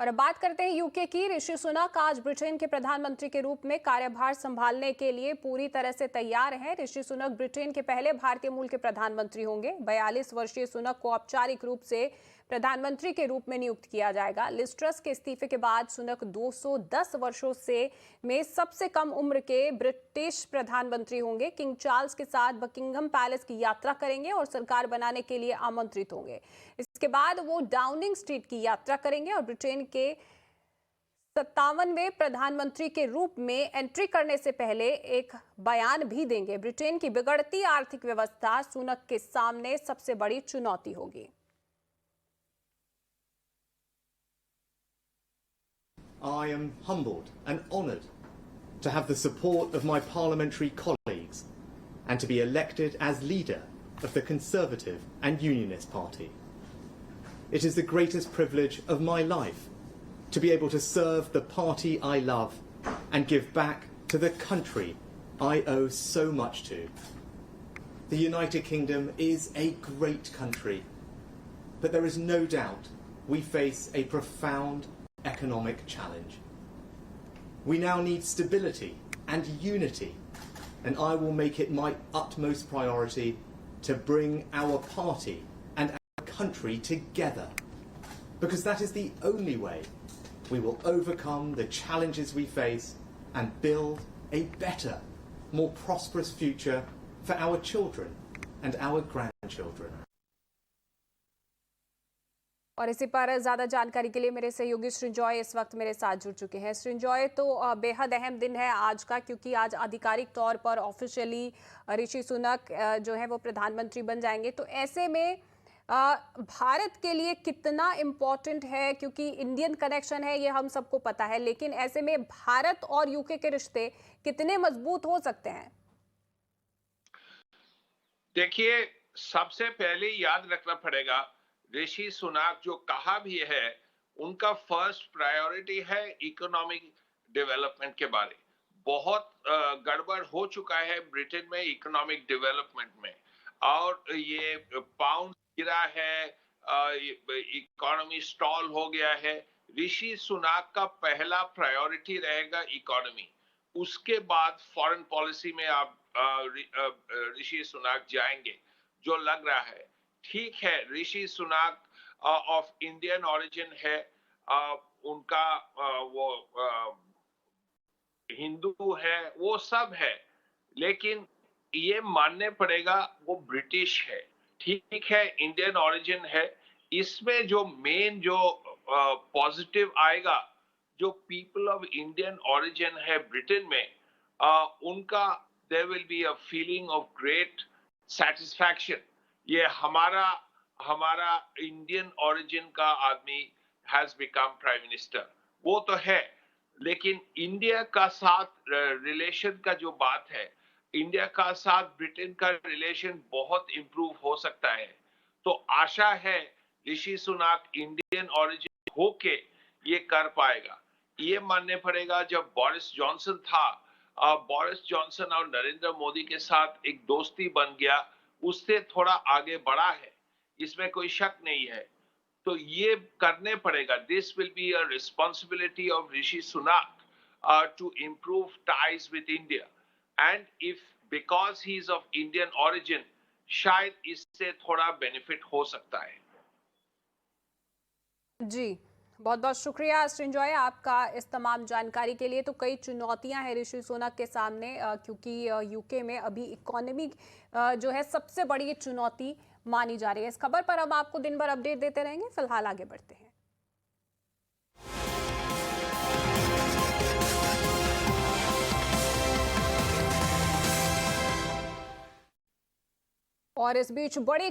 और अब बात करते हैं यूके की। ऋषि सुनक आज ब्रिटेन के प्रधानमंत्री के रूप में कार्यभार संभालने के लिए पूरी तरह से तैयार हैं। ऋषि सुनक ब्रिटेन के पहले भारतीय मूल के प्रधानमंत्री होंगे। 42 वर्षीय सुनक को औपचारिक रूप से प्रधानमंत्री के रूप में नियुक्त किया जाएगा। लिज ट्रस के इस्तीफे के बाद सुनक 210 वर्षों से में सबसे कम उम्र के ब्रिटिश प्रधानमंत्री होंगे। किंग चार्ल्स के साथ बकिंघम पैलेस की यात्रा करेंगे और सरकार बनाने के लिए आमंत्रित होंगे। इसके बाद वो डाउनिंग स्ट्रीट की यात्रा करेंगे और ब्रिटेन के 57वें प्रधानमंत्री के रूप में एंट्री करने से पहले एक बयान भी देंगे। ब्रिटेन की बिगड़ती आर्थिक व्यवस्था सुनक के सामने सबसे बड़ी चुनौती होगी। I am humbled and honoured to have the support of my parliamentary colleagues and to be elected as leader of the Conservative and Unionist Party. It is the greatest privilege of my life to be able to serve the party I love and give back to the country I owe so much to. The United Kingdom is a great country, but there is no doubt we face a profound economic challenge. We now need stability and unity, and I will make it my utmost priority to bring our party and our country together, because that is the only way we will overcome the challenges we face and build a better, more prosperous future for our children and our grandchildren. और इसी पर ज्यादा जानकारी के लिए मेरे सहयोगी सृंजॉय इस वक्त मेरे साथ जुड़ चुके हैं। सृंजॉय, तो बेहद अहम दिन है आज का, क्योंकि आज आधिकारिक तौर पर ऑफिशियली ऋषि सुनक जो है वो प्रधानमंत्री बन जाएंगे। तो ऐसे में भारत के लिए कितना इम्पोर्टेंट है, क्योंकि इंडियन कनेक्शन है ये हम सबको पता है, लेकिन ऐसे में भारत और यूके के रिश्ते कितने मजबूत हो सकते हैं? देखिए, सबसे पहले याद रखना पड़ेगा, ऋषि सुनक जो कहा भी है, उनका फर्स्ट प्रायोरिटी है इकोनॉमिक डेवलपमेंट के बारे। बहुत गड़बड़ हो चुका है ब्रिटेन में इकोनॉमिक डेवलपमेंट में, और ये पाउंड गिरा है, इकोनॉमी स्टॉल हो गया है। ऋषि सुनक का पहला प्रायोरिटी रहेगा इकोनॉमी, उसके बाद फॉरेन पॉलिसी में आप ऋषि सुनक जाएंगे, जो लग रहा है। ठीक है, Rishi Sunak of Indian origin है, उनका वो हिंदू है, वो सब है, लेकिन ये मानने पड़ेगा वो ब्रिटिश है। ठीक है, इंडियन ओरिजिन है। इसमें जो मेन जो पॉजिटिव आएगा, जो पीपल ऑफ इंडियन ओरिजिन है ब्रिटेन में, उनका there will be a feeling of great satisfaction. ये हमारा इंडियन ओरिजिन का आदमी हैज बिकम प्राइम मिनिस्टर, वो तो है। लेकिन इंडिया का साथ रिलेशन का जो बात है, इंडिया का साथ ब्रिटेन का रिलेशन बहुत इंप्रूव हो सकता है। तो आशा है ऋषि सुनक इंडियन ओरिजिन होके ये कर पाएगा। ये मानने पड़ेगा, जब बोरिस जॉनसन था, बोरिस जॉनसन और नरेंद्र मोदी के साथ एक दोस्ती बन गया, उससे थोड़ा आगे बढ़ा है, इसमें कोई शक नहीं है। तो ये करने पड़ेगा। This will be a responsibility of Rishi Sunak to improve ties with India, and if because he is of Indian origin, शायद इससे थोड़ा बेनिफिट हो सकता है। जी, बहुत बहुत शुक्रिया सृंजॉय आपका इस तमाम जानकारी के लिए। तो कई चुनौतियां हैं ऋषि सुनक के सामने, क्योंकि यूके में अभी इकोनॉमी जो है सबसे बड़ी चुनौती मानी जा रही है। इस खबर पर हम आपको दिन भर अपडेट देते रहेंगे। फिलहाल आगे बढ़ते हैं। और इस बीच बड़ी